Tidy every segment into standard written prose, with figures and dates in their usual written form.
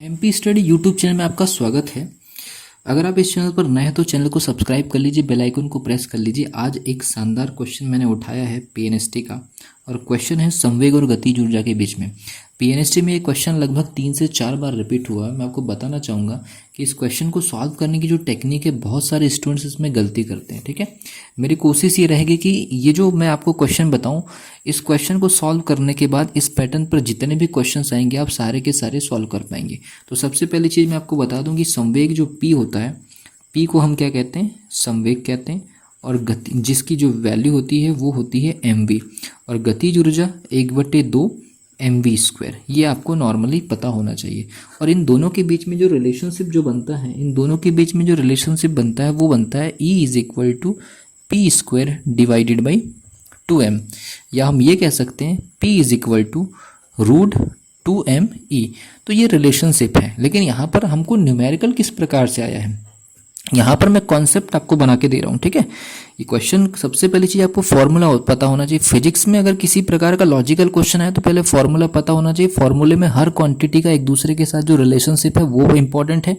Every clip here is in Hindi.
एमपी स्टडी यूट्यूब चैनल में आपका स्वागत है। अगर आप इस चैनल पर नए हैं तो चैनल को सब्सक्राइब कर लीजिए, बेल आइकन को प्रेस कर लीजिए। आज एक शानदार क्वेश्चन मैंने उठाया है पीएनएसटी का, और क्वेश्चन है संवेग और गतिज ऊर्जा के बीच में। पीएनएसटी में ये क्वेश्चन लगभग 3 से 4 बार रिपीट हुआ है। मैं आपको बताना चाहूँगा कि इस क्वेश्चन को सॉल्व करने की जो टेक्निक है, बहुत सारे स्टूडेंट्स इसमें गलती करते हैं। ठीक है, मेरी कोशिश ये रहेगी कि ये जो मैं आपको क्वेश्चन बताऊं, इस क्वेश्चन को सॉल्व करने के बाद इस पैटर्न पर जितने भी क्वेश्चंस आएंगे आप सारे के सारे सॉल्व कर पाएंगे। तो सबसे पहली चीज़ मैं आपको बता दूं कि संवेग जो पी होता है, पी को हम क्या कहते हैं, संवेग कहते हैं, और गति जिसकी जो वैल्यू होती है वो होती है mv, और गतिज ऊर्जा 1/2 mv²। ये आपको नॉर्मली पता होना चाहिए। और इन दोनों के बीच में जो रिलेशनशिप जो बनता है, इन दोनों के बीच में जो रिलेशनशिप बनता है वो बनता है E = p² divided by 2m, या हम ये कह सकते हैं P = √2me। तो ये रिलेशनशिप है, लेकिन यहाँ पर हमको न्यूमेरिकल किस प्रकार से आया है, यहाँ पर मैं कॉन्सेप्ट आपको बना के दे रहा हूँ। ठीक है, ये क्वेश्चन सबसे पहली चीज़ आपको फॉर्मूला पता होना चाहिए। फिजिक्स में अगर किसी प्रकार का लॉजिकल क्वेश्चन है तो पहले फॉर्मूला पता होना चाहिए। फॉर्मूले में हर क्वांटिटी का एक दूसरे के साथ जो रिलेशनशिप है वो इंपॉर्टेंट है।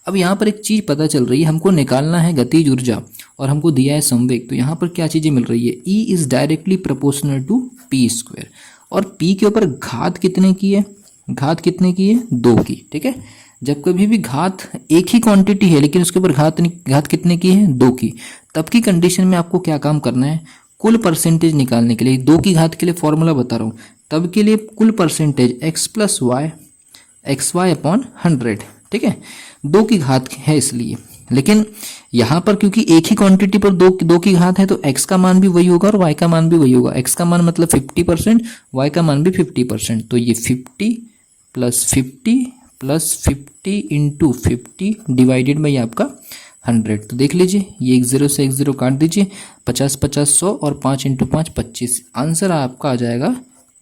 अब यहाँ पर एक चीज़ पता चल रही है, हमको निकालना है गतिज ऊर्जा और हमको दिया है संवेग। तो यहाँ पर क्या चीज़ें मिल रही है, E is directly proportional to p², और p के ऊपर घात कितने की है, घात कितने की है, 2 की। ठीक है, जब कभी भी घात एक ही क्वांटिटी है लेकिन उसके ऊपर घात कितने की है, 2 की, तब की कंडीशन में आपको क्या काम करना है, कुल परसेंटेज निकालने के लिए। 2 की घात के लिए फॉर्मूला बता रहा हूँ, तब के लिए कुल परसेंटेज x + y xy/100। ठीक है, 2 की घात है इसलिए। लेकिन यहाँ पर क्योंकि एक ही क्वांटिटी पर दो की घात है तो x का मान भी वही होगा और y का मान भी वही होगा। x का मान मतलब 50%, y का मान भी 50%। तो ये 50 + 50 + 50 × 50 डिवाइडेड बाई आपका 100। तो देख लीजिए, ये 1 0 से 1 0 काट दीजिए, 50 50 100 और 5 × 5 25। आंसर आपका आ जाएगा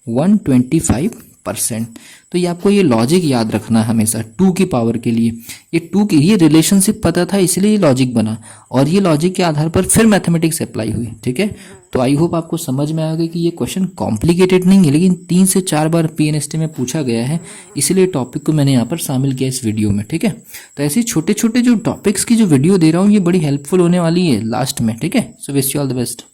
125%। तो ये आपको ये लॉजिक याद रखना है हमेशा 2 की पावर के लिए। ये रिलेशनशिप पता था इसलिए ये लॉजिक बना, और ये लॉजिक के आधार पर फिर मैथमेटिक्स अप्लाई हुई। ठीक है, तो आई होप आपको समझ में आ गया कि ये क्वेश्चन कॉम्प्लिकेटेड नहीं है, लेकिन 3 से 4 बार पीएनएसटी में पूछा गया है, इसलिए टॉपिक को मैंने यहाँ पर शामिल किया इस वीडियो में। ठीक है, तो ऐसे छोटे छोटे जो टॉपिक्स की जो वीडियो दे रहा हूँ ये बड़ी हेल्पफुल होने वाली है लास्ट में। ठीक है, so wish you all the best.